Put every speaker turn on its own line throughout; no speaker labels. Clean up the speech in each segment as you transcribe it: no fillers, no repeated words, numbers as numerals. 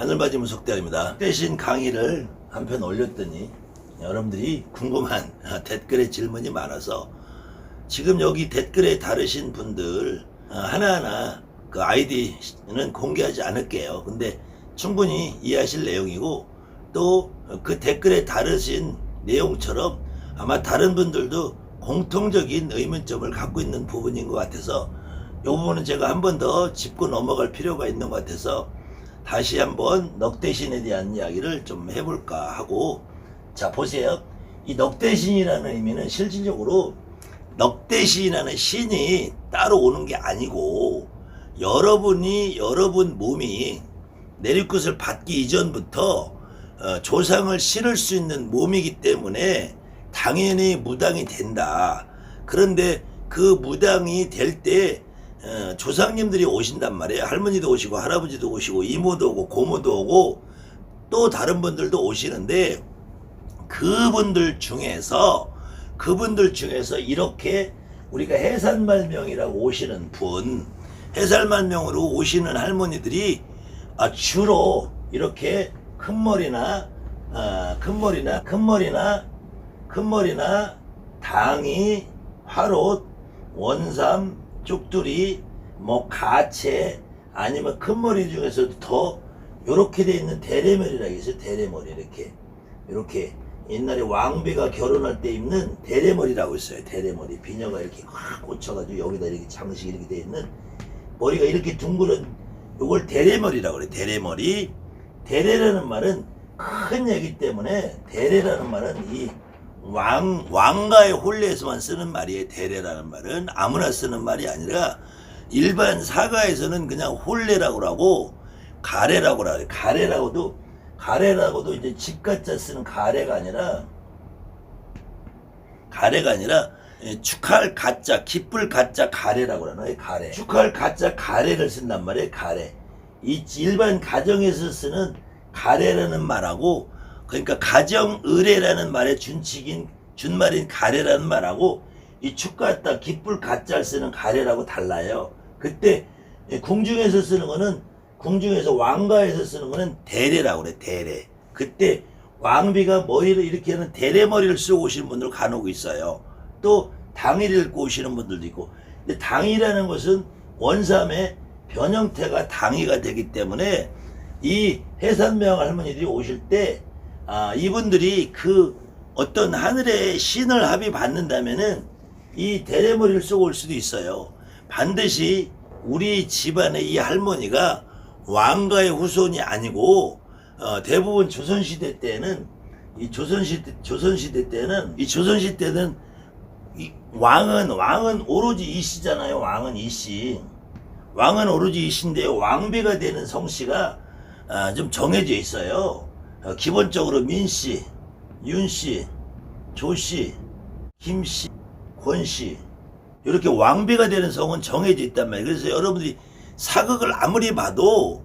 하늘맞이 무속대입니다. 대신 강의를 한 편 올렸더니 여러분들이 궁금한 댓글에 질문이 많아서 지금 여기 댓글에 다르신 분들 하나하나 그 아이디는 공개하지 않을게요. 근데 충분히 이해하실 내용이고 또 그 댓글에 다르신 내용처럼 아마 다른 분들도 공통적인 의문점을 갖고 있는 부분인 것 같아서 이 부분은 제가 한 번 더 짚고 넘어갈 필요가 있는 것 같아서 다시 한번 넉대신에 대한 이야기를 좀 해볼까 하고, 자 보세요. 이 넉대신이라는 의미는 실질적으로 넉대신이라는 신이 따로 오는 게 아니고 여러분 몸이 내리굿을 받기 이전부터 조상을 실을 수 있는 몸이기 때문에 당연히 무당이 된다. 그런데 그 무당이 될 때 조상님들이 오신단 말이에요. 할머니도 오시고 할아버지도 오시고 이모도 오고 고모도 오고 또 다른 분들도 오시는데 그분들 중에서 이렇게 우리가 해산말명이라고 오시는 분, 해산말명으로 오시는 할머니들이 주로 이렇게 큰 머리나 당이, 화롯, 원삼, 쪽두리, 뭐 가채, 아니면 큰 머리 중에서도 더 요렇게 돼 있는 대레머리라고 있어요. 대레머리 이렇게 옛날에 왕비가 결혼할 때 입는 대레머리라고 있어요. 대레머리, 비녀가 이렇게 확 꽂혀가지고 여기다 이렇게 장식이 이렇게 돼 있는 머리가 이렇게 둥그런 요걸 대레머리라고 그래. 대레머리. 대레라는 말은 큰 얘기 때문에 대레라는 말은 이 왕가의 혼례에서만 쓰는 말이에요. 대례라는 말은 아무나 쓰는 말이 아니라 일반 사가에서는 그냥 혼례라고 하고 가래라고 그래. 가래라고도 이제 집가자 쓰는 가래가 아니라 축할 가짜, 기쁠 가짜 가래라고 그러나요? 가래. 축할 가짜 가래를 쓴단 말이에요. 가래. 이 일반 가정에서 쓰는 가래라는 말하고, 그러니까 가정의례라는 말의 준말인 가래라는 말하고 이 축가다 기쁠 가짜를 쓰는 가래라고 달라요. 그때 궁중에서 쓰는 거는, 궁중에서 왕가에서 쓰는 거는 대례라고 그래. 대례. 그때 왕비가 머리를 이렇게 하는 대례머리를 쓰고 오시는 분들 간혹 있어요. 또 당이를 입고 오시는 분들도 있고. 근데 당이라는 것은 원삼의 변형태가 당이가 되기 때문에 이 해산명 할머니들이 오실 때 이분들이 그 어떤 하늘의 신을 합의 받는다면은 이 대레머리를 쓰고 올 수도 있어요. 반드시 우리 집안의 이 할머니가 왕가의 후손이 아니고 대부분 조선시대 때는 이 조선시대 때는 이 왕은 오로지 이씨잖아요. 왕은 이씨. 왕은 오로지 이씨인데 왕비가 되는 성씨가 좀 정해져 있어요. 기본적으로 민씨, 윤씨, 조씨, 김씨, 권씨, 이렇게 왕비가 되는 성은 정해져 있단 말이에요. 그래서 여러분들이 사극을 아무리 봐도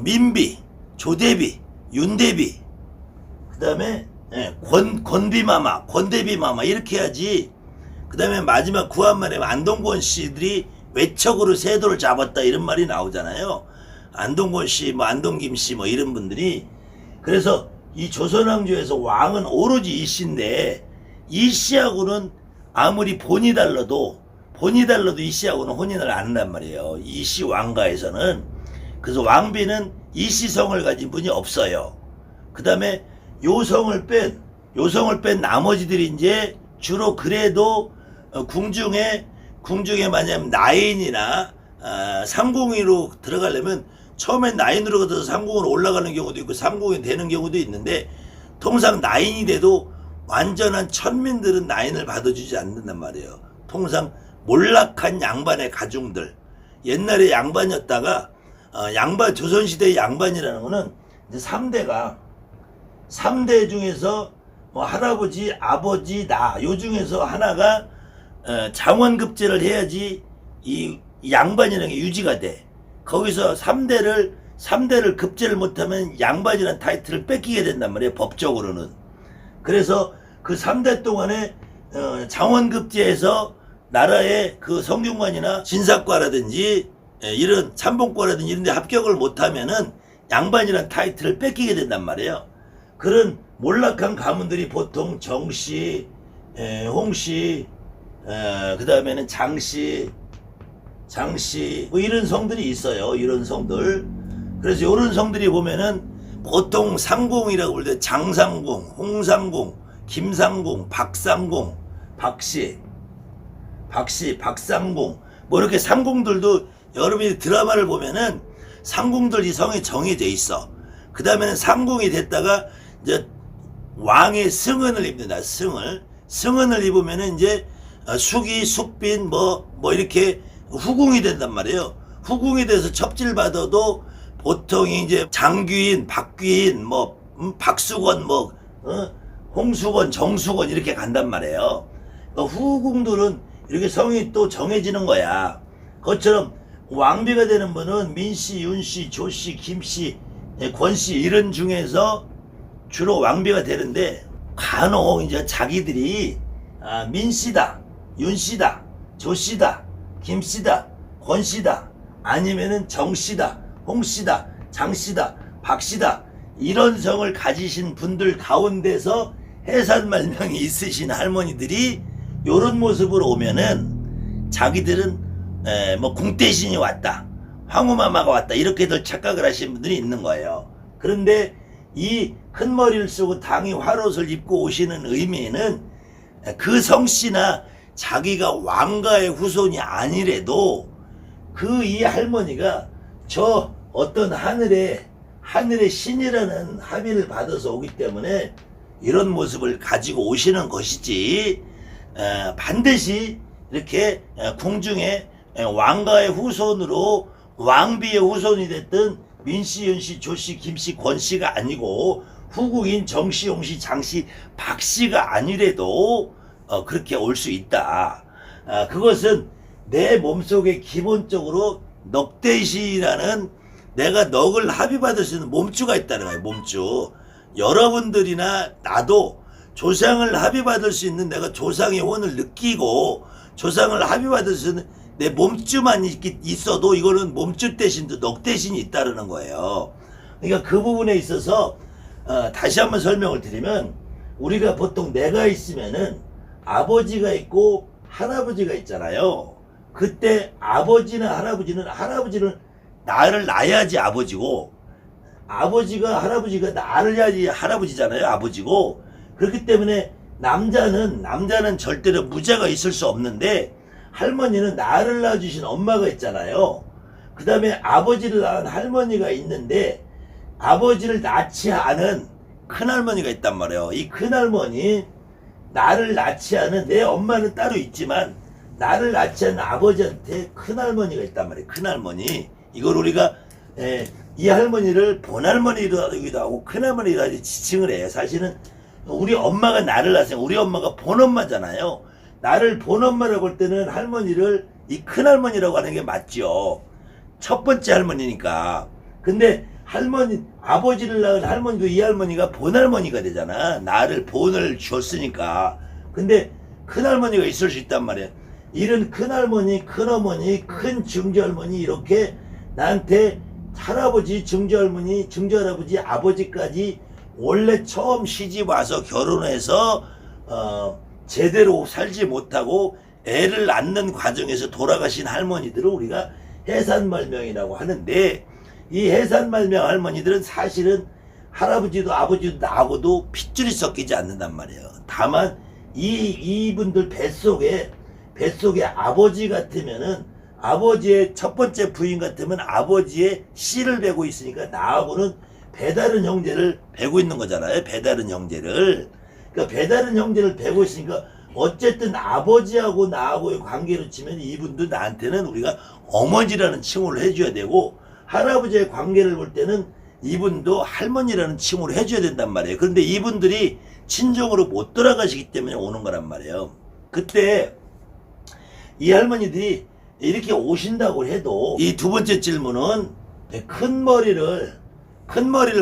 민비, 조대비, 윤대비, 그 다음에 권비마마, 권대비마마 이렇게 해야지. 그 다음에 마지막 구한말에 안동권 씨들이 외척으로 세도를 잡았다 이런 말이 나오잖아요. 안동권 씨, 뭐 안동김 씨, 뭐 이런 분들이. 그래서 이 조선왕조에서 왕은 오로지 이씨인데 이씨하고는 아무리 본이 달라도 이씨하고는 혼인을 안 한단 말이에요. 이씨 왕가에서는. 그래서 왕비는 이씨성을 가진 분이 없어요. 그 다음에 요성을 뺀 나머지들이 이제 주로 그래도 궁중에 만약 나인이나 상공위로 들어가려면 처음엔 나인으로 가서 상공으로 올라가는 경우도 있고 상공이 되는 경우도 있는데, 통상 나인이 돼도 완전한 천민들은 나인을 받아주지 않는단 말이에요. 통상 몰락한 양반의 가중들, 옛날에 양반이었다가 조선시대의 양반이라는 거는 이제 3대 중에서 뭐 할아버지, 아버지, 요 중에서 하나가 장원급제를 해야지 이 양반이라는 게 유지가 돼. 거기서 3대를 급제를 못하면 양반이라는 타이틀을 뺏기게 된단 말이에요. 법적으로는. 그래서 그 3대 동안에 장원급제에서 나라의 그 성균관이나 진사과라든지 이런 참봉과라든지 이런 데 합격을 못하면은 양반이란 타이틀을 뺏기게 된단 말이에요. 그런 몰락한 가문들이 보통 정씨, 홍씨, 그 다음에는 장씨 뭐 이런 성들이 있어요. 이런 성들. 그래서 이런 성들이 보면은 보통 상공이라고 부르는데 장상공, 홍상공, 김상공, 박상공, 박씨, 박상공 뭐 이렇게 상공들도 여러분이 드라마를 보면은 상공들 이 성이 정해져 있어. 그 다음에는 상공이 됐다가 이제 왕의 승언을 입는다. 승언을 입으면은 이제 숙이, 숙빈 뭐 이렇게 후궁이 된단 말이에요. 후궁이 돼서 첩질 받아도 보통 이제 장귀인, 박귀인, 뭐 박수건, 뭐 홍수건, 정수건 이렇게 간단 말이에요. 그러니까 후궁들은 이렇게 성이 또 정해지는 거야. 그것처럼 왕비가 되는 분은 민씨, 윤씨, 조씨, 김씨, 권씨 이런 중에서 주로 왕비가 되는데 간혹 이제 자기들이 민씨다, 윤씨다, 조씨다, 김씨다, 권씨다, 아니면은 정씨다, 홍씨다, 장씨다, 박씨다 이런 성을 가지신 분들 가운데서 해산말명이 있으신 할머니들이 요런 모습으로 오면은 자기들은 뭐 궁대신이 왔다, 황후마마가 왔다 이렇게들 착각을 하시는 분들이 있는 거예요. 그런데 이 큰 머리를 쓰고 당이 화롯을 입고 오시는 의미는 그 성씨나 자기가 왕가의 후손이 아니래도 그 이 할머니가 저 어떤 하늘의 신이라는 합의를 받아서 오기 때문에 이런 모습을 가지고 오시는 것이지 반드시 이렇게 궁중에 왕가의 후손으로 왕비의 후손이 됐던 민씨, 윤씨, 조씨, 김씨, 권씨가 아니고 후궁인 정씨, 홍씨, 장씨, 박씨가 아니래도 그렇게 올 수 있다. 그것은 내 몸속에 기본적으로 넉대시라는 내가 넉을 합의받을 수 있는 몸주가 있다는 거예요. 몸주. 여러분들이나 나도 조상을 합의받을 수 있는 내가 조상의 혼을 느끼고 조상을 합의받을 수 있는 내 몸주만 있어도 이거는 몸주 대신도 넉 대신이 있다는 거예요. 그러니까 그 부분에 있어서 다시 한번 설명을 드리면 우리가 보통 내가 있으면은 아버지가 있고 할아버지가 있잖아요. 그때 아버지나 할아버지는 나를 낳아야지 아버지고 아버지가 할아버지가 나를 해야지 할아버지잖아요. 아버지고 그렇기 때문에 남자는 절대로 무자가 있을 수 없는데 할머니는 나를 낳아주신 엄마가 있잖아요. 그 다음에 아버지를 낳은 할머니가 있는데 아버지를 낳지 않은 큰할머니가 있단 말이에요. 이 큰할머니 나를 낳지 않은 내 엄마는 따로 있지만 나를 낳지 않은 아버지한테 큰할머니가 있단 말이에요. 큰할머니. 이걸 우리가 이 할머니를 본할머니라기도 하고 큰할머니라고 지칭을 해요. 사실은 우리 엄마가 나를 낳았으니까 우리 엄마가 본엄마잖아요. 나를 본엄마라고 할 때는 할머니를 이 큰할머니라고 하는 게 맞죠. 첫 번째 할머니니까. 근데 아버지를 낳은 할머니도 이 할머니가 본할머니가 되잖아. 나를 본을 줬으니까. 근데 큰할머니가 있을 수 있단 말이야. 이런 큰할머니, 큰어머니, 큰증조할머니 이렇게 나한테 할아버지, 증조할머니, 증조할아버지, 아버지까지 원래 처음 시집 와서 결혼해서 제대로 살지 못하고 애를 낳는 과정에서 돌아가신 할머니들을 우리가 해산말명이라고 하는데 이 해산말명 할머니들은 사실은 할아버지도 아버지도 나하고도 핏줄이 섞이지 않는단 말이에요. 다만 이분들 뱃속에 아버지 같으면은 아버지의 첫 번째 부인 같으면 아버지의 씨를 베고 있으니까 나하고는 배다른 형제를 베고 있는 거잖아요. 배다른 형제를. 그러니까 배다른 형제를 베고 있으니까 어쨌든 아버지하고 나하고의 관계로 치면 이분도 나한테는 우리가 어머니라는 칭호를 해줘야 되고 할아버지의 관계를 볼 때는 이분도 할머니라는 칭호를 해줘야 된단 말이에요. 그런데 이분들이 친정으로 못 돌아가시기 때문에 오는 거란 말이에요. 그때 이 할머니들이 이렇게 오신다고 해도 이 두 번째 질문은 큰 머리를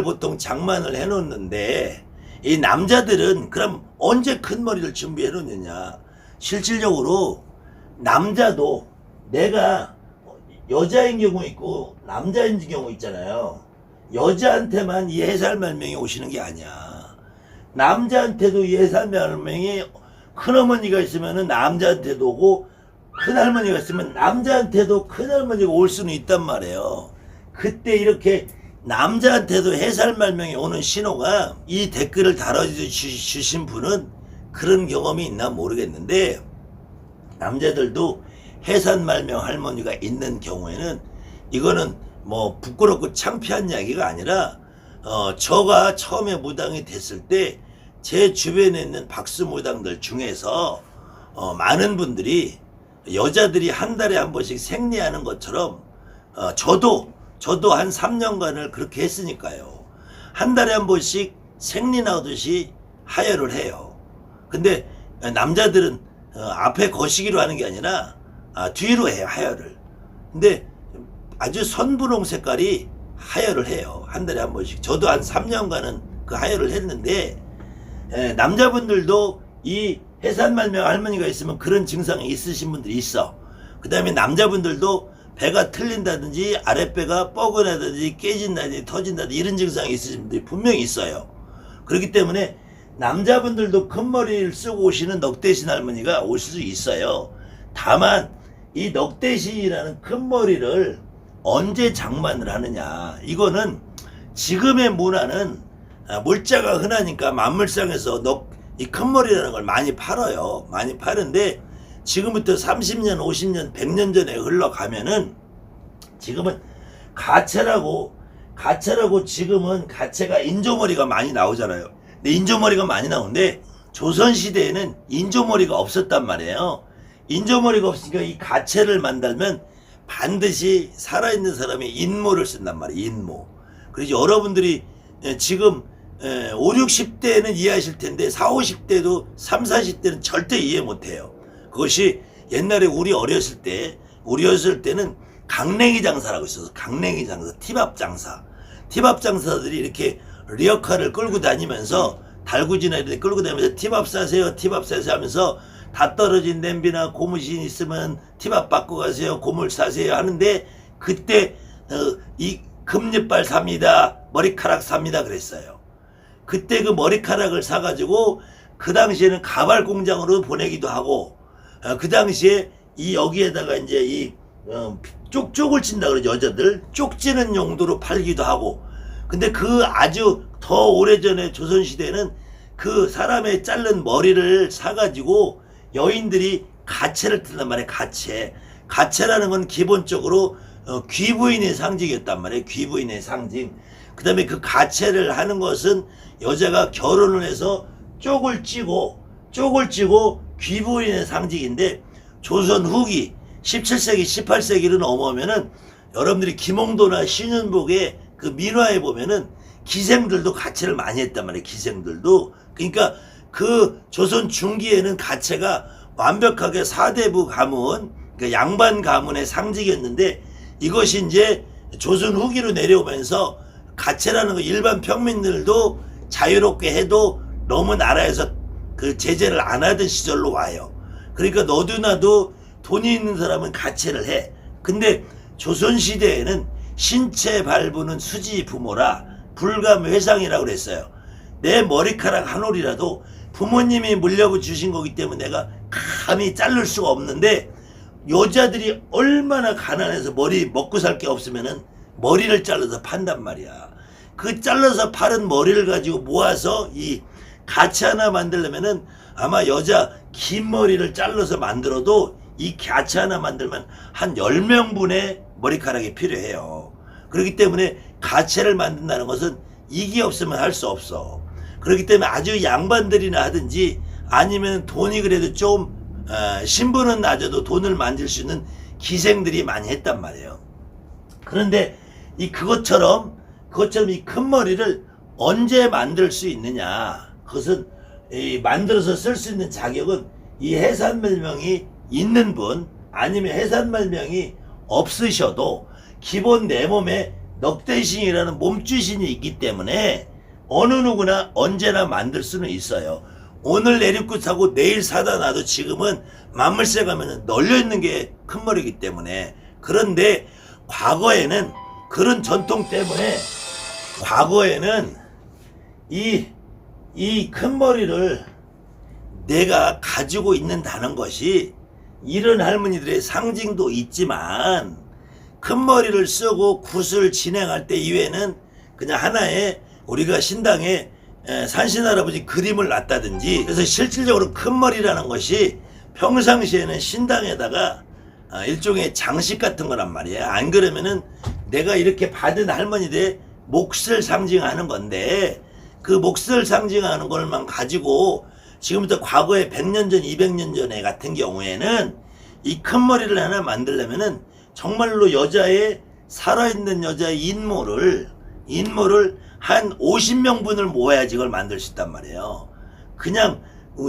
보통 장만을 해놓는데 이 남자들은 그럼 언제 큰 머리를 준비해 놓느냐. 실질적으로 남자도 내가 여자인 경우 있고 남자인 경우 있잖아요. 여자한테만 이 해살말명이 오시는 게 아니야. 남자한테도 이 해살말명이 큰어머니가 있으면은 남자한테도 오고 큰할머니가 있으면 남자한테도 큰할머니가 올 수는 있단 말이에요. 그때 이렇게 남자한테도 해살말명이 오는 신호가 이 댓글을 달아주신 분은 그런 경험이 있나 모르겠는데 남자들도 해살말명 할머니가 있는 경우에는 이거는 뭐 부끄럽고 창피한 이야기가 아니라 저가 처음에 무당이 됐을 때 제 주변에 있는 박수무당들 중에서 많은 분들이 여자들이 한 달에 한 번씩 생리하는 것처럼 저도 한 3년간을 그렇게 했으니까요. 한 달에 한 번씩 생리 나오듯이 하혈을 해요. 근데 남자들은 앞에 거시기로 하는 게 아니라 뒤로 해요, 하혈을. 근데 아주 선분홍 색깔이 하혈을 해요. 한 달에 한 번씩. 저도 한 3년간은 그 하혈을 했는데 남자분들도 이 해산말명 할머니가 있으면 그런 증상이 있으신 분들이 있어. 그 다음에 남자분들도 배가 틀린다든지 아랫배가 뻐근하다든지 깨진다든지 터진다든지 이런 증상이 있으신 분들이 분명히 있어요. 그렇기 때문에 남자분들도 큰 머리를 쓰고 오시는 넉대신 할머니가 오실 수 있어요. 다만 이 넉대신이라는 큰 머리를 언제 장만을 하느냐, 이거는 지금의 문화는 물자가 흔하니까 만물상에서 이 큰머리라는 걸 많이 팔아요. 많이 파는데 지금부터 30년, 50년, 100년 전에 흘러가면은 지금은 가채라고 지금은 가채가 인조머리가 많이 나오잖아요. 근데 인조머리가 많이 나오는데 조선시대에는 인조머리가 없었단 말이에요. 인조머리가 없으니까 이 가채를 만들면 반드시 살아있는 사람이 인모를 쓴단 말이에요. 인모. 그래서 여러분들이 지금 5, 60대는 이해하실 텐데 4, 50대도 3, 40대는 절대 이해 못해요. 그것이 옛날에 우리 어렸을 때는 강냉이 장사라고 있어서 강냉이 장사, 티밥 장사. 티밥 장사들이 이렇게 리어카를 끌고 다니면서 달구지나 이런 데 끌고 다니면서 티밥 사세요, 티밥 사세요 하면서 다 떨어진 냄비나 고무신 있으면 티밥 받고 가세요, 고물 사세요 하는데 그때 이 금리빨 삽니다, 머리카락 삽니다 그랬어요. 그때 그 머리카락을 사가지고 그 당시에는 가발 공장으로 보내기도 하고 그 당시에 이 여기에다가 이제 이 쪽을 친다 그러죠. 여자들 쪽지는 용도로 팔기도 하고. 근데 그 아주 더 오래전에 조선시대에는 그 사람의 자른 머리를 사가지고 여인들이 가채를 튼단 말이에요. 가채라는 건 기본적으로 귀부인의 상징이었단 말이에요. 귀부인의 상징. 그 다음에 그 가채를 하는 것은 여자가 결혼을 해서 쪽을 찌고 귀부인의 상징인데 조선 후기 17세기 18세기로 넘어오면은 여러분들이 김홍도나 신윤복의 그 민화에 보면은 기생들도 가채를 많이 했단 말이에요. 기생들도. 그러니까 그 조선 중기에는 가채가 완벽하게 사대부 가문, 그러니까 양반 가문의 상징이었는데 이것이 이제 조선 후기로 내려오면서 가채라는 거 일반 평민들도 자유롭게 해도 너무 나라에서 그 제재를 안 하던 시절로 와요. 그러니까 너도 나도 돈이 있는 사람은 가채를 해. 근데 조선시대에는 신체 발부는 수지 부모라 불감회상이라고 그랬어요. 내 머리카락 한 올이라도 부모님이 물려고 주신 거기 때문에 내가 감히 자를 수가 없는데 여자들이 얼마나 가난해서 머리 먹고 살 게 없으면은 머리를 잘라서 판단 말이야. 그 잘라서 파는 머리를 가지고 모아서 이 가채 하나 만들려면은 아마 여자 긴 머리를 잘라서 만들어도 이 가채 하나 만들면 한 10명분의 머리카락이 필요해요. 그렇기 때문에 가채를 만든다는 것은 이기 없으면 할 수 없어. 그렇기 때문에 아주 양반들이나 하든지 아니면 돈이 그래도 좀 신분은 낮아도 돈을 만들 수 있는 기생들이 많이 했단 말이에요. 그런데 그것처럼 이 큰 머리를 언제 만들 수 있느냐, 그것은 만들어서 쓸 수 있는 자격은 이 해산말명이 있는 분 아니면 해산말명이 없으셔도 기본 내 몸에 넉대신이라는 몸주신이 있기 때문에 어느 누구나 언제나 만들 수는 있어요. 오늘 내리고 사고 내일 사다 놔도 지금은 만물세 가면은 널려있는 게 큰 머리이기 때문에. 그런데 과거에는 그런 전통 때문에 과거에는 이 큰 머리를 내가 가지고 있는다는 것이 이런 할머니들의 상징도 있지만, 큰 머리를 쓰고 굿을 진행할 때 이외에는 그냥 하나의 우리가 신당에 산신할아버지 그림을 놨다든지, 그래서 실질적으로 큰 머리라는 것이 평상시에는 신당에다가 일종의 장식 같은 거란 말이에요. 안 그러면은 내가 이렇게 받은 할머니들의 몫을 상징하는 건데, 그 몫을 상징하는 걸만 가지고 지금부터 과거에 100년 전, 200년 전에 같은 경우에는 이 큰 머리를 하나 만들려면은 정말로 여자의, 살아있는 여자의 인모를 한 50명분을 모아야지 이걸 만들 수 있단 말이에요. 그냥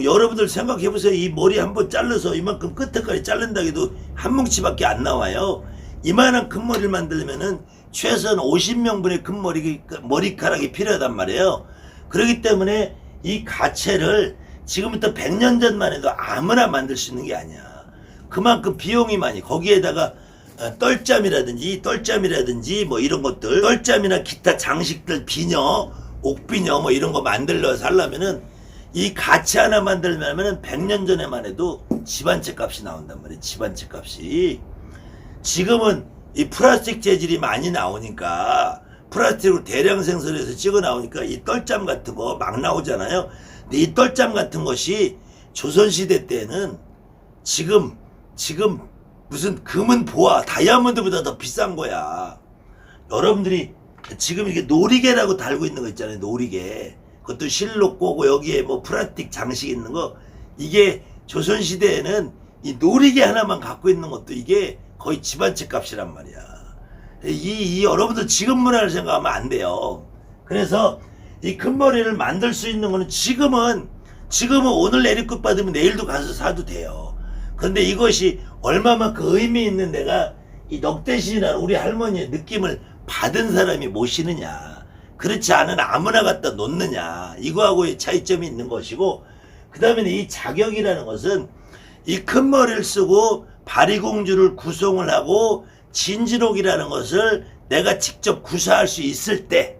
여러분들 생각해보세요. 이 머리 한번 잘라서 이만큼 끝에까지 자른다 해도 한 뭉치밖에 안 나와요. 이만한 큰 머리를 만들려면은 최소한 50명분의 큰 머리카락이 필요하단 말이에요. 그렇기 때문에 이 가채를 지금부터 100년 전만 해도 아무나 만들 수 있는 게 아니야. 그만큼 비용이 많이, 거기에다가 떨잠이라든지 뭐 이런 것들, 떨잠이나 기타 장식들, 비녀, 옥비녀 뭐 이런 거 만들려서 하려면은 이 가채 하나 만들려면은 100년 전에만 해도 집 한 채 값이 나온단 말이에요. 집 한 채 값이. 지금은 이 플라스틱 재질이 많이 나오니까, 플라스틱으로 대량 생산해서 찍어 나오니까 이 떨잠 같은 거 막 나오잖아요. 근데 이 떨잠 같은 것이 조선시대 때는 지금 무슨 금은 보아, 다이아몬드보다 더 비싼 거야. 여러분들이 지금 이게 놀이개라고 달고 있는 거 있잖아요. 놀이개. 그것도 실로 꼬고 여기에 뭐 플라스틱 장식 있는 거, 이게 조선시대에는 이 놀이개 하나만 갖고 있는 것도 이게 거의 집 한 채 값이란 말이야. 이 여러분들 지금 문화를 생각하면 안 돼요. 그래서 이 큰 머리를 만들 수 있는 거는 지금은 오늘 내리급 받으면 내일도 가서 사도 돼요. 그런데 이것이 얼마만큼 의미 있는, 내가 이 넉대신이라는 우리 할머니의 느낌을 받은 사람이 모시느냐, 그렇지 않은 아무나 갖다 놓느냐, 이거하고의 차이점이 있는 것이고, 그 다음에 이 자격이라는 것은 이 큰 머리를 쓰고 바리공주를 구성을 하고 진지록이라는 것을 내가 직접 구사할 수 있을 때,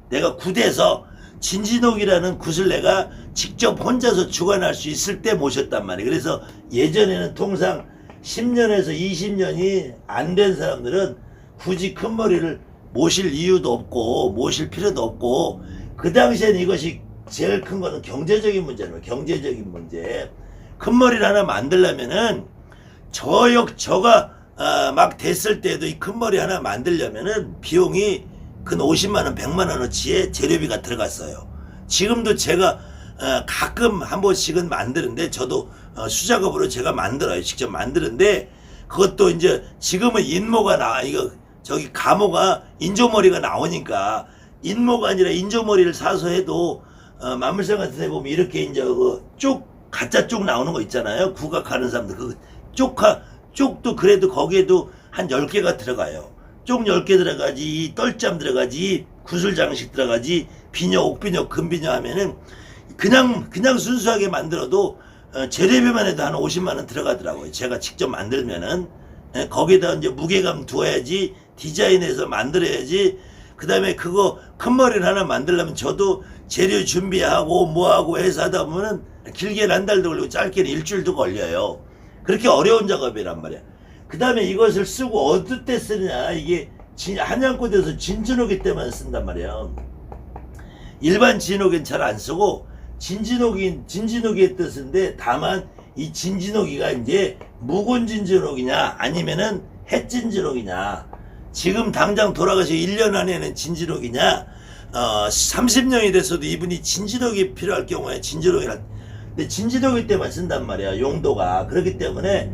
내가 굿에서 진진옥이라는 굿을 내가 직접 혼자서 주관할 수 있을 때 모셨단 말이에요. 그래서 예전에는 통상 10년에서 20년이 안 된 사람들은 굳이 큰 머리를 모실 이유도 없고 모실 필요도 없고, 그 당시에는 이것이 제일 큰 거는 경제적인 문제예요. 경제적인 문제. 큰 머리를 하나 만들려면은 저가 막 됐을 때도 이 큰 머리 하나 만들려면은 비용이 근 50만원, 100만원어치의 재료비가 들어갔어요. 지금도 제가 가끔 한 번씩은 만드는데, 저도 수작업으로 제가 만들어요. 직접 만드는데, 그것도 이제 지금은 인모가 이거 저기 가모가 인조머리가 나오니까 인모가 아니라 인조머리를 사서 해도 만물상 같은 데 보면 이렇게 이제 쭉 가짜 쪽 나오는 거 있잖아요. 국악하는 사람들 그 쪽도 그래도 거기에도 한 10개가 들어가요. 쪽 10개 들어가지, 이 떨잠 들어가지, 구슬 장식 들어가지, 비녀, 옥비녀, 금비녀 하면은 그냥 순수하게 만들어도 재료비만 해도 한 50만원 들어가더라고요. 제가 직접 만들면은. 거기에다 이제 무게감 두어야지, 디자인해서 만들어야지. 그 다음에 그거 큰 머리를 하나 만들려면 저도 재료 준비하고 뭐하고 해서 하다 보면은 길게는 한 달도 걸리고 짧게는 일주일도 걸려요. 그렇게 어려운 작업이란 말이야. 그 다음에 이것을 쓰고 어떨 때 쓰느냐, 이게 한양꽃에서 진진옥이 때만 쓴단 말이야. 일반 진옥은 잘 안 쓰고 진진옥의 뜻인데, 다만 이 진진옥이가 이제 묵은 진진옥이냐 아니면은 햇진진옥이냐, 지금 당장 돌아가서 1년 안에는 진진옥이냐, 30년이 됐어도 이분이 진진옥이 필요할 경우에 진진옥이라. 근데 진진옥일 때만 쓴단 말이야, 용도가. 그렇기 때문에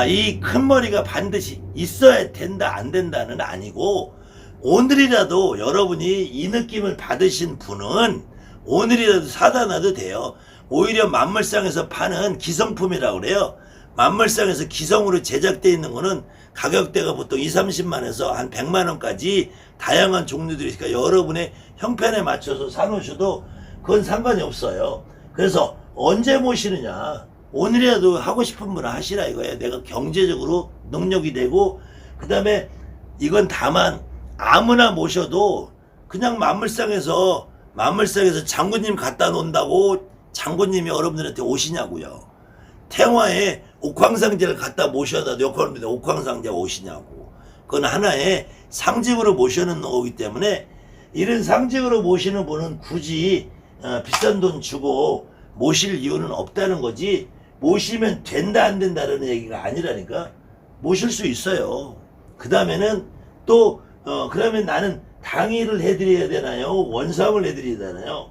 이 큰 머리가 반드시 있어야 된다 안 된다는 아니고, 오늘이라도 여러분이 이 느낌을 받으신 분은 오늘이라도 사다 놔도 돼요. 오히려 만물상에서 파는 기성품이라고 그래요. 만물상에서 기성으로 제작되어 있는 거는 가격대가 보통 20-30만원에서 한 100만원까지 다양한 종류들이 있으니까 여러분의 형편에 맞춰서 사놓으셔도 그건 상관이 없어요. 그래서 언제 모시느냐, 오늘이라도 하고 싶은 분은 하시라 이거예요. 내가 경제적으로 능력이 되고, 그 다음에 이건 다만 아무나 모셔도 그냥 만물상에서 장군님 갖다 놓는다고 장군님이 여러분들한테 오시냐고요. 태화에 옥황상제를 갖다 모셔다 여러분들 옥황상제가 오시냐고. 그건 하나의 상징으로 모셔놓는 거기 때문에 이런 상징으로 모시는 분은 굳이 비싼 돈 주고 모실 이유는 없다는 거지. 모시면 된다 안 된다는 얘기가 아니라니까. 모실 수 있어요. 그 다음에는 또 그러면 나는 당의를 해드려야 되나요? 원삼을 해드려야 되나요?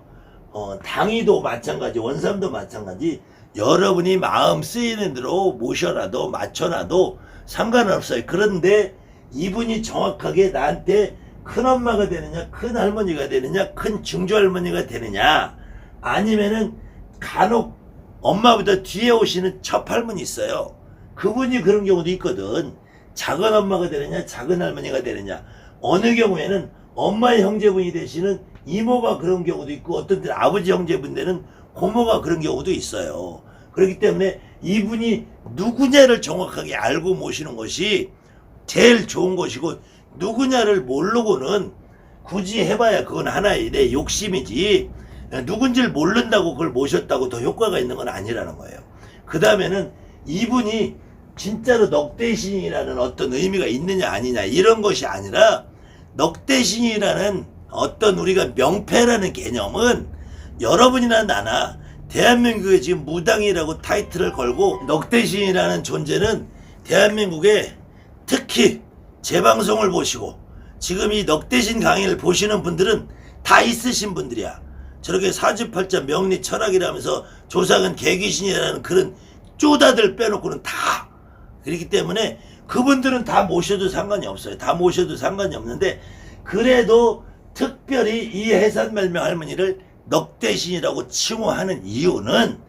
당의도 마찬가지, 원삼도 마찬가지. 여러분이 마음 쓰이는 대로 모셔놔도 맞춰놔도 상관없어요. 그런데 이분이 정확하게 나한테 큰엄마가 되느냐, 큰할머니가 되느냐, 큰 증조할머니가 되느냐, 아니면은 간혹 엄마보다 뒤에 오시는 첩할머니 있어요. 그분이 그런 경우도 있거든. 작은 엄마가 되느냐, 작은 할머니가 되느냐. 어느 경우에는 엄마의 형제분이 되시는 이모가 그런 경우도 있고, 어떤 때는 아버지 형제분 되는 고모가 그런 경우도 있어요. 그렇기 때문에 이분이 누구냐를 정확하게 알고 모시는 것이 제일 좋은 것이고, 누구냐를 모르고는 굳이 해봐야 그건 하나의 내 욕심이지, 누군지를 모른다고 그걸 모셨다고 더 효과가 있는 건 아니라는 거예요. 그 다음에는 이분이 진짜로 넉대신이라는 어떤 의미가 있느냐 아니냐 이런 것이 아니라, 넉대신이라는 어떤 우리가 명패라는 개념은 여러분이나 나나 대한민국에 지금 무당이라고 타이틀을 걸고 넉대신이라는 존재는 대한민국에 특히 제 방송을 보시고 지금 이 넉대신 강의를 보시는 분들은 다 있으신 분들이야. 저렇게 사주팔자 명리 철학이라면서 조상은 개귀신이라는 그런 쪼다들 빼놓고는 다 그렇기 때문에 그분들은 다 모셔도 상관이 없어요. 다 모셔도 상관이 없는데, 그래도 특별히 이 해산멜명 할머니를 넉대신이라고 칭호하는 이유는,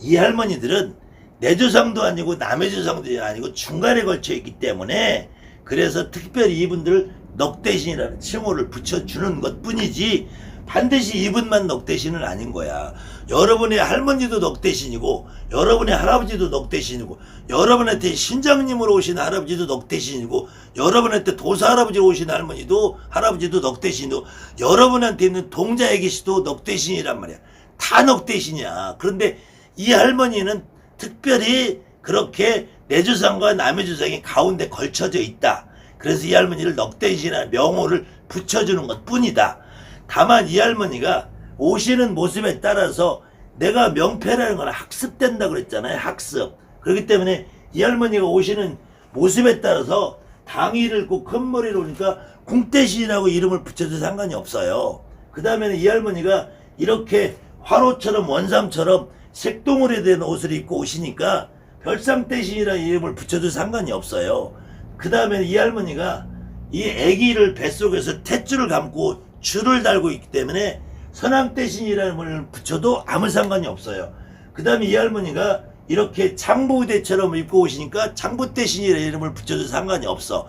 이 할머니들은 내 조상도 아니고 남의 조상도 아니고 중간에 걸쳐 있기 때문에, 그래서 특별히 이분들을 넉대신이라는 칭호를 붙여주는 것 뿐이지 반드시 이분만 넉대신은 아닌 거야. 여러분의 할머니도 넉대신이고, 여러분의 할아버지도 넉대신이고, 여러분한테 신장님으로 오신 할아버지도 넉대신이고, 여러분한테 도사 할아버지로 오신 할아버지도 넉대신이고, 여러분한테 있는 동자애기씨도 넉대신이란 말이야. 다 넉대신이야. 그런데 이 할머니는 특별히 그렇게 내 조상과 남의 조상이 가운데 걸쳐져 있다. 그래서 이 할머니를 넉대신이라는 명호를 붙여주는 것 뿐이다. 다만 이 할머니가 오시는 모습에 따라서 내가 명패라는 건 학습된다 그랬잖아요. 학습. 그렇기 때문에 이 할머니가 오시는 모습에 따라서 당의를 꼭 큰 머리로 오니까 궁대신이라고 이름을 붙여도 상관이 없어요. 그 다음에는 이 할머니가 이렇게 화로처럼 원삼처럼 색동으로 된 옷을 입고 오시니까 별상대신이라는 이름을 붙여도 상관이 없어요. 그 다음에는 이 할머니가 이 아기를 뱃속에서 탯줄을 감고 줄을 달고 있기 때문에 선왕대신이라는 걸 붙여도 아무 상관이 없어요. 그 다음에 이 할머니가 이렇게 장부대처럼 입고 오시니까 장부대신이라는 이름을 붙여도 상관이 없어.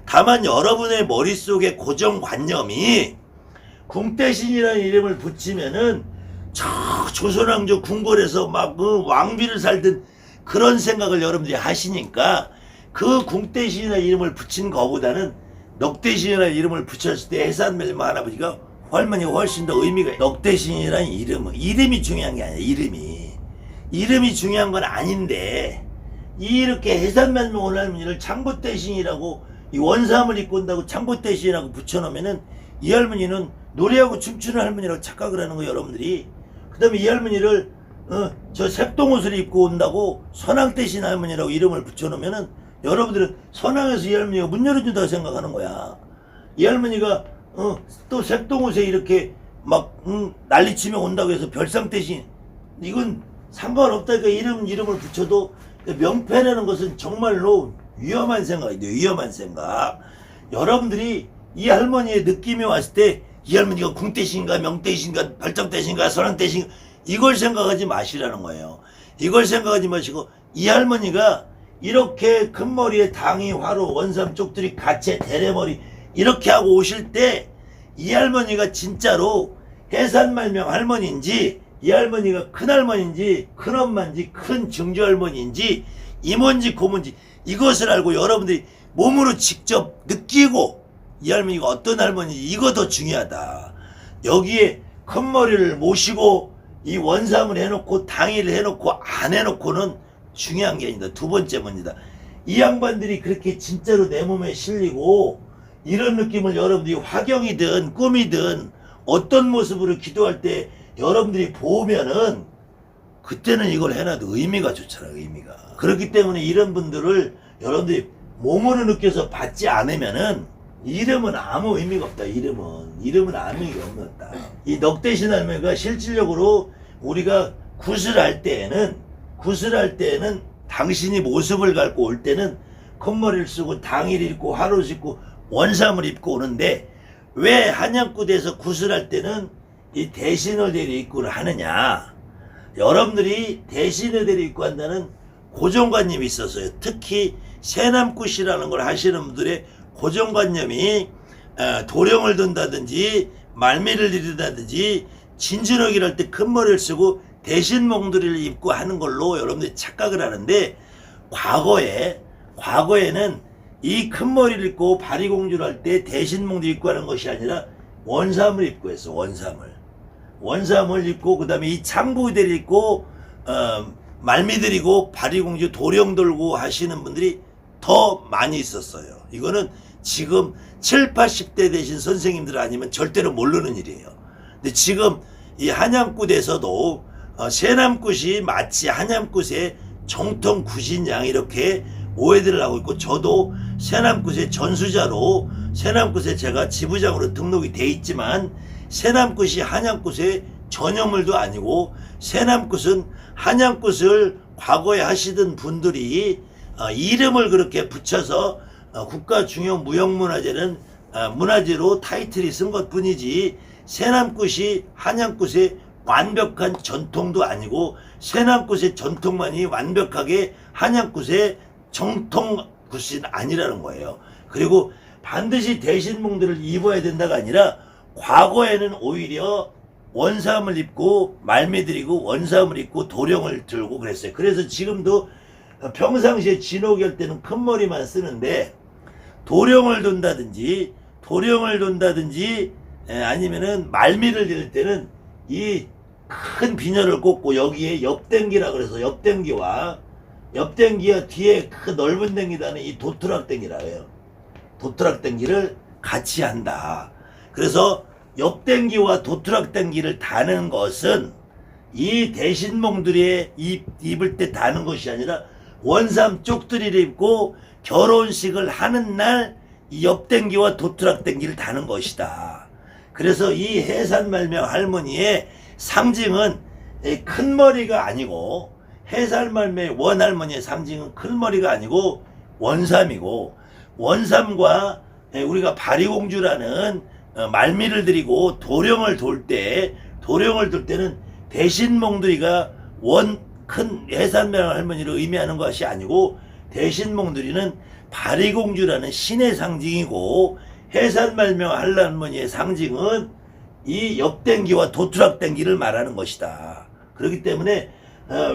다만 여러분의 머릿속에 고정관념이 궁대신이라는 이름을 붙이면은 저 조선왕조 궁궐에서 막 그 왕비를 살던 그런 생각을 여러분들이 하시니까, 그 궁대신이라는 이름을 붙인 거보다는 넉대신이라는 이름을 붙였을 때 해산멜명 할아버지가 할머니가 훨씬 더 의미가, 넉대신이라는 이름이 중요한 게 아니야. 이름이 중요한 건 아닌데, 이렇게 해산멜명 할머니를 창보대신이라고 이 원삼을 입고 온다고 창보대신이라고 붙여놓으면은 이 할머니는 노래하고 춤추는 할머니라고 착각을 하는 거 여러분들이. 그 다음에 이 할머니를 저 색동옷을 입고 온다고 선왕대신 할머니라고 이름을 붙여놓으면은 여러분들은 선왕에서 이 할머니가 문 열어준다고 생각하는 거야. 이 할머니가 또 색동옷에 이렇게 막 난리치며 온다고 해서 별상대신, 이건 상관없다니까. 이름을 붙여도 명패라는 것은 정말로 위험한 생각이에요. 위험한 생각. 여러분들이 이 할머니의 느낌이 왔을 때 이 할머니가 궁대신인가 명대신인가 발정대신인가 선왕대신인가 이걸 생각하지 마시라는 거예요. 이걸 생각하지 마시고, 이 할머니가 이렇게 금머리에 당이 화로 원삼 쪽들이 가채 대레머리 이렇게 하고 오실 때 이 할머니가 진짜로 해산멜명 할머니인지, 이 할머니가 큰할머니인지 큰엄마인지 큰 증조할머니인지 이모인지 고모인지 이것을 알고 여러분들이 몸으로 직접 느끼고 이 할머니가 어떤 할머니, 이거 더 중요하다. 여기에 큰 머리를 모시고 이 원삼을 해놓고 당일을 해놓고 안 해놓고는 중요한 게 아니다. 두 번째 문제다. 이 양반들이 그렇게 진짜로 내 몸에 실리고 이런 느낌을 여러분들이 화경이든 꿈이든 어떤 모습으로 기도할 때 여러분들이 보면은 그때는 이걸 해놔도 의미가 좋잖아. 의미가. 그렇기 때문에 이런 분들을 여러분들이 몸으로 느껴서 받지 않으면은 이름은 아무 의미가 없다. 이름은 아무 의미가 없다. 이 넉대신 할매가 실질적으로 우리가 구슬할 때에는 당신이 모습을 갖고 올 때는 콧머리를 쓰고 당일 입고 화로 입고 원삼을 입고 오는데 왜 한양굿에서 구슬할 때는 이 대신을 데려 입고 하느냐. 여러분들이 대신을 데려 입고 한다는 고정관념이 있었어요. 특히 세남굿이라는 걸 하시는 분들의 고정관념이 도령을 든다든지 말미를 들인다든지 진진하기를 할 때 큰 머리를 쓰고 대신 몽둥이를 입고 하는 걸로 여러분들이 착각을 하는데 과거에는 이 큰 머리를 입고 바리공주를 할 때 대신 몽둥이 입고 하는 것이 아니라 원삼을 입고 했어. 원삼을 입고 그 다음에 이 창부대를 입고 말미 들이고 바리공주 도령 들고 하시는 분들이 더 많이 있었어요. 이거는 지금 7, 80대 되신 선생님들 아니면 절대로 모르는 일이에요. 근데 지금 이 한양굿에서도 세남굿이 마치 한양굿의 정통 굿인 양 이렇게 오해들을 하고 있고, 저도 세남굿의 전수자로 세남굿에 제가 지부장으로 등록이 돼 있지만 세남굿이 한양굿의 전유물도 아니고, 세남굿은 한양굿을 과거에 하시던 분들이 이름을 그렇게 붙여서 국가중요무형문화재는 문화재로 타이틀이 쓴 것뿐이지 세남굿이 한양굿의 완벽한 전통도 아니고 세남굿의 전통만이 완벽하게 한양굿의 정통굿이 아니라는 거예요. 그리고 반드시 대신몽들을 입어야 된다가 아니라 과거에는 오히려 원삼을 입고 말미들이고 원삼을 입고 도령을 들고 그랬어요. 그래서 지금도 평상시에 진옥할 때는 큰 머리만 쓰는데 도령을 돈다든지 아니면은 말미를 들 때는 이 큰 비녀를 꽂고 여기에 옆댕기라 그래서 옆댕기와 뒤에 그 넓은 댕기다는 이 도트락댕기라 해요. 도트락댕기를 같이 한다. 그래서 옆댕기와 도트락댕기를 다는 것은 이 대신몽들이 입을 때 다는 것이 아니라 원삼 쪽두리를 입고 결혼식을 하는 날 이 옆댕기와 도트락댕기를 다는 것이다. 그래서 이 해산말명 할머니의 상징은 큰 머리가 아니고, 해산말명 원할머니의 상징은 큰 머리가 아니고 원삼이고, 원삼과 우리가 바리공주라는 말미를 드리고 도령을 돌 때는 대신몽둥이가 큰 해산명 할머니를 의미하는 것이 아니고, 대신몽둥이는 바리공주라는 신의 상징이고, 해산말명 할머니의 상징은 이 옆댕기와 도트락댕기를 말하는 것이다. 그렇기 때문에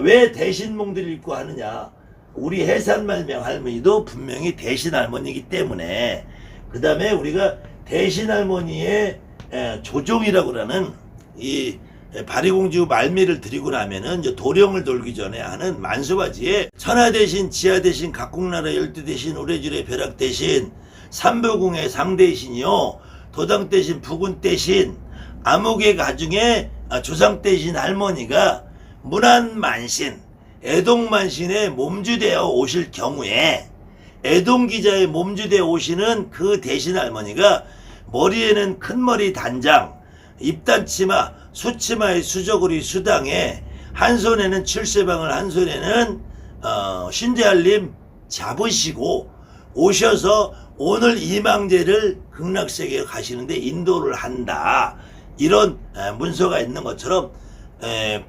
왜 대신몽둥이를 입고 하느냐, 우리 해산말명 할머니도 분명히 대신할머니이기 때문에, 그 다음에 우리가 대신할머니의 조종이라고 하는 이 바리공주 말미를 드리고 나면은 이제 도령을 돌기 전에 하는 만수바지에 천하 대신, 지하 대신, 각국나라 12대신, 우레줄의 벼락 대신, 삼부궁의 상대신이요, 도당 대신, 부군 대신, 암흑의 가중에 조상 대신 할머니가 문안만신, 애동만신에 몸주되어 오실 경우에, 애동기자의 몸주되어 오시는 그 대신 할머니가 머리에는 큰머리 단장, 입단치마, 수치마의 수저고리 수당에, 한 손에는 칠세방을, 한 손에는 신대할림 잡으시고 오셔서 오늘 이망제를 극락세계에 가시는데 인도를 한다. 이런 문서가 있는 것처럼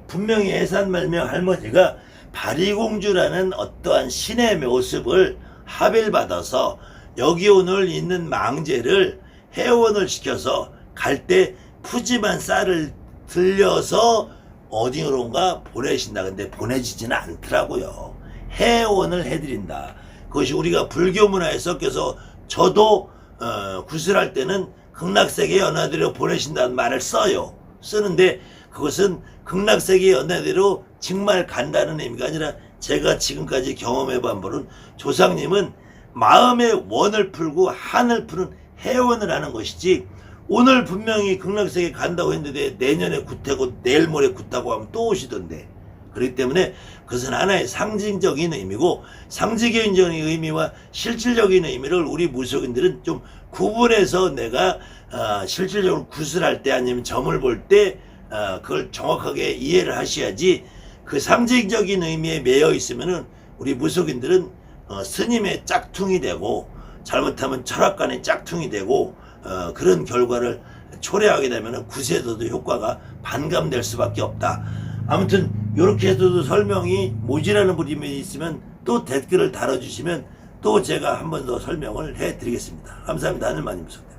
분명히 해산말명 할머니가 바리공주라는 어떠한 신의 모습을 합일받아서 여기 오늘 있는 망제를 해원을 시켜서 갈 때 푸짐한 쌀을 들려서 어디론가 보내신다. 근데 보내지지는 않더라고요. 해원을 해드린다. 그것이 우리가 불교 문화에 섞여서 저도 구슬할 때는 극락세계 연화대로 보내신다는 말을 써요. 쓰는데 그것은 극락세계 연화대로 정말 간다는 의미가 아니라 제가 지금까지 경험해본 바로는 조상님은 마음의 원을 풀고 한을 푸는 해원을 하는 것이지 오늘 분명히 극락세계 간다고 했는데 내년에 굿하고 내일 모레 굿하고 하면 또 오시던데. 그렇기 때문에 그것은 하나의 상징적인 의미고 상징적인 의미와 실질적인 의미를 우리 무속인들은 좀 구분해서 내가 실질적으로 구슬할 때 아니면 점을 볼 때 그걸 정확하게 이해를 하셔야지 그 상징적인 의미에 매여 있으면은 우리 무속인들은 스님의 짝퉁이 되고 잘못하면 철학관의 짝퉁이 되고 그런 결과를 초래하게 되면 구세도도 효과가 반감될 수밖에 없다. 아무튼 이렇게 해서도 설명이 모자라는 부분이 있으면 또 댓글을 달아주시면 또 제가 한 번 더 설명을 해드리겠습니다. 감사합니다. 하늘마님 무속대.